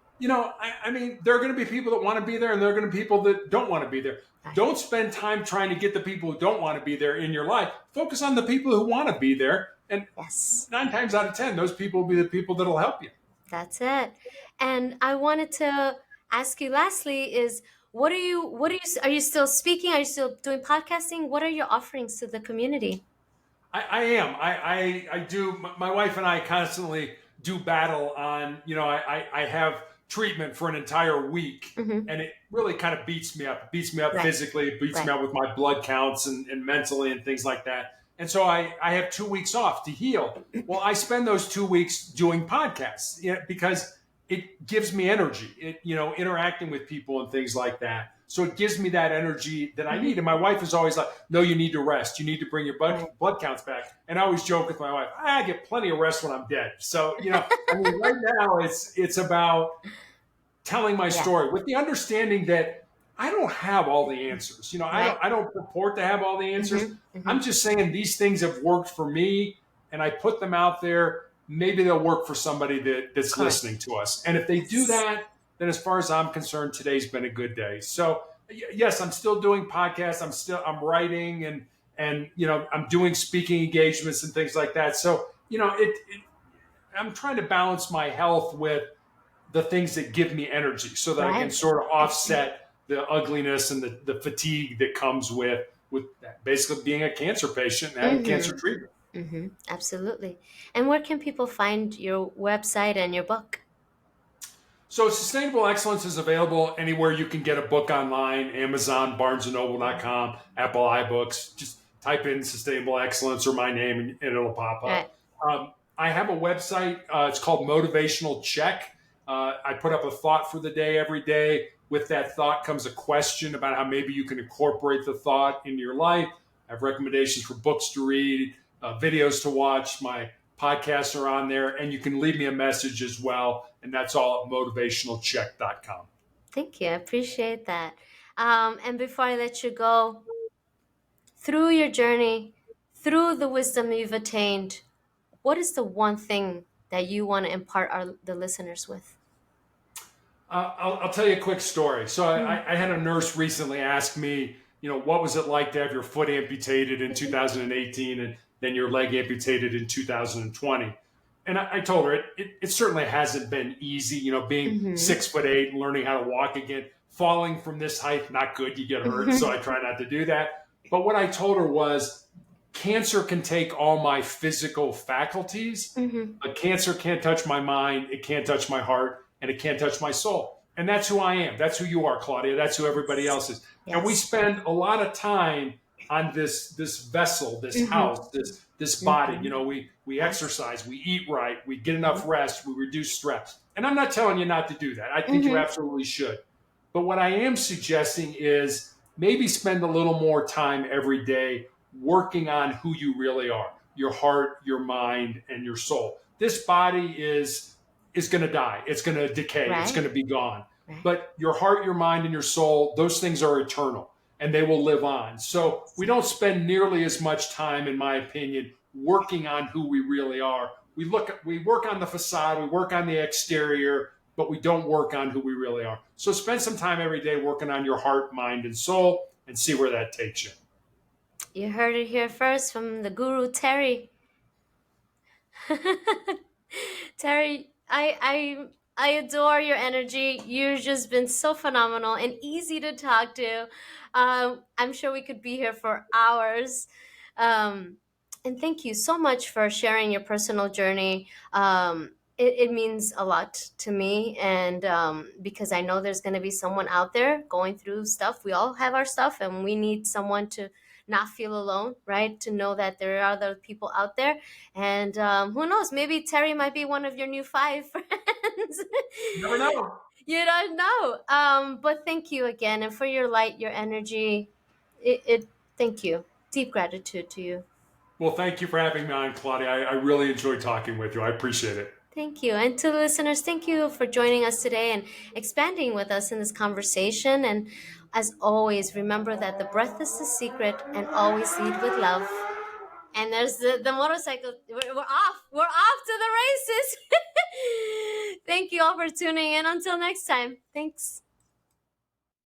I mean, there are going to be people that want to be there and there are going to be people that don't want to be there. Right. Don't spend time trying to get the people who don't want to be there in your life. Focus on the people who want to be there. And Yes. 9 times out of 10, those people will be the people that'll help you. That's it. And I wanted to ask you lastly is are you still speaking? Are you still doing podcasting? What are your offerings to the community? I am. I do. My wife and I constantly do battle on, I have treatment for an entire week Mm-hmm. and it really kind of beats me up. It beats me up Right. physically. It beats me Right. up with my blood counts and mentally and things like that. And so I have 2 weeks off to heal. Well, I spend those 2 weeks doing podcasts, because it gives me energy, interacting with people and things like that. So it gives me that energy that I need. And my wife is always like, no, you need to rest. You need to bring your blood counts back. And I always joke with my wife, I get plenty of rest when I'm dead. So, I mean, right now it's about telling my Yeah. story with the understanding that I don't have all the answers. Right. I don't purport to have all the answers. Mm-hmm. Mm-hmm. I'm just saying these things have worked for me and I put them out there. Maybe they'll work for somebody that's Correct. listening to us. And if they do that, then as far as I'm concerned, today's been a good day. So yes, I'm still doing podcasts. I'm writing and I'm doing speaking engagements and things like that. So, I'm trying to balance my health with the things that give me energy so that I can Right. sort of offset the ugliness and the fatigue that comes with basically being a cancer patient and having cancer Mm-hmm. treatment. Mm-hmm. Absolutely. And where can people find your website and your book? So Sustainable Excellence is available anywhere you can get a book online, Amazon, BarnesandNoble.com, Apple iBooks. Just type in Sustainable Excellence or my name and it'll pop up. Right. I have a website. It's called Motivational Check. I put up a thought for the day every day. With that thought comes a question about how maybe you can incorporate the thought into your life. I have recommendations for books to read, videos to watch. My podcasts are on there, and you can leave me a message as well. And that's all at motivationalcheck.com. Thank you. I appreciate that. And before I let you go, through your journey, through the wisdom you've attained, what is the one thing that you want to impart the listeners with? I'll tell you a quick story. So I had a nurse recently ask me, what was it like to have your foot amputated in 2018 and then your leg amputated in 2020? And I told her it certainly hasn't been easy, being Mm-hmm. 6'8" and learning how to walk again, falling from this height, not good, you get hurt. So I try not to do that. But what I told her was cancer can take all my physical faculties, Mm-hmm. but cancer can't touch my mind, it can't touch my heart, and it can't touch my soul. And that's who I am. That's who you are, Claudia. That's who everybody else is. Yes. And we spend a lot of time on this vessel, this Mm-hmm. house, this body. Mm-hmm. We exercise, we eat right, we get enough rest, we reduce stress. And I'm not telling you not to do that. I think you absolutely should. But what I am suggesting is maybe spend a little more time every day working on who you really are, your heart, your mind, and your soul. This body is going to die. It's going to decay. It's Right. going to be gone. Right. But your heart, your mind, and your soul, those things are eternal and they will live on. So we don't spend nearly as much time, in my opinion, working on who we really are. We work on the facade, we work on the exterior, but we don't work on who we really are. So spend some time every day working on your heart, mind, and soul and see where that takes you. You heard it here first from the guru Terry. Terry, I adore your energy. You've just been so phenomenal and easy to talk to. I'm sure we could be here for hours. Um, and thank you so much for sharing your personal journey. It means a lot to me, and because I know there's going to be someone out there going through stuff. We all have our stuff, and we need someone to not feel alone, right? To know that there are other people out there, and who knows, maybe Terry might be one of your new five friends. You never know. You don't know. But thank you again, and for your light, your energy. It thank you. Deep gratitude to you. Well, thank you for having me on, Claudia. I really enjoyed talking with you. I appreciate it. Thank you. And to the listeners, thank you for joining us today and expanding with us in this conversation. And as always, remember that the breath is the secret and always lead with love. And there's the motorcycle. We're off. We're off to the races. Thank you all for tuning in. Until next time. Thanks.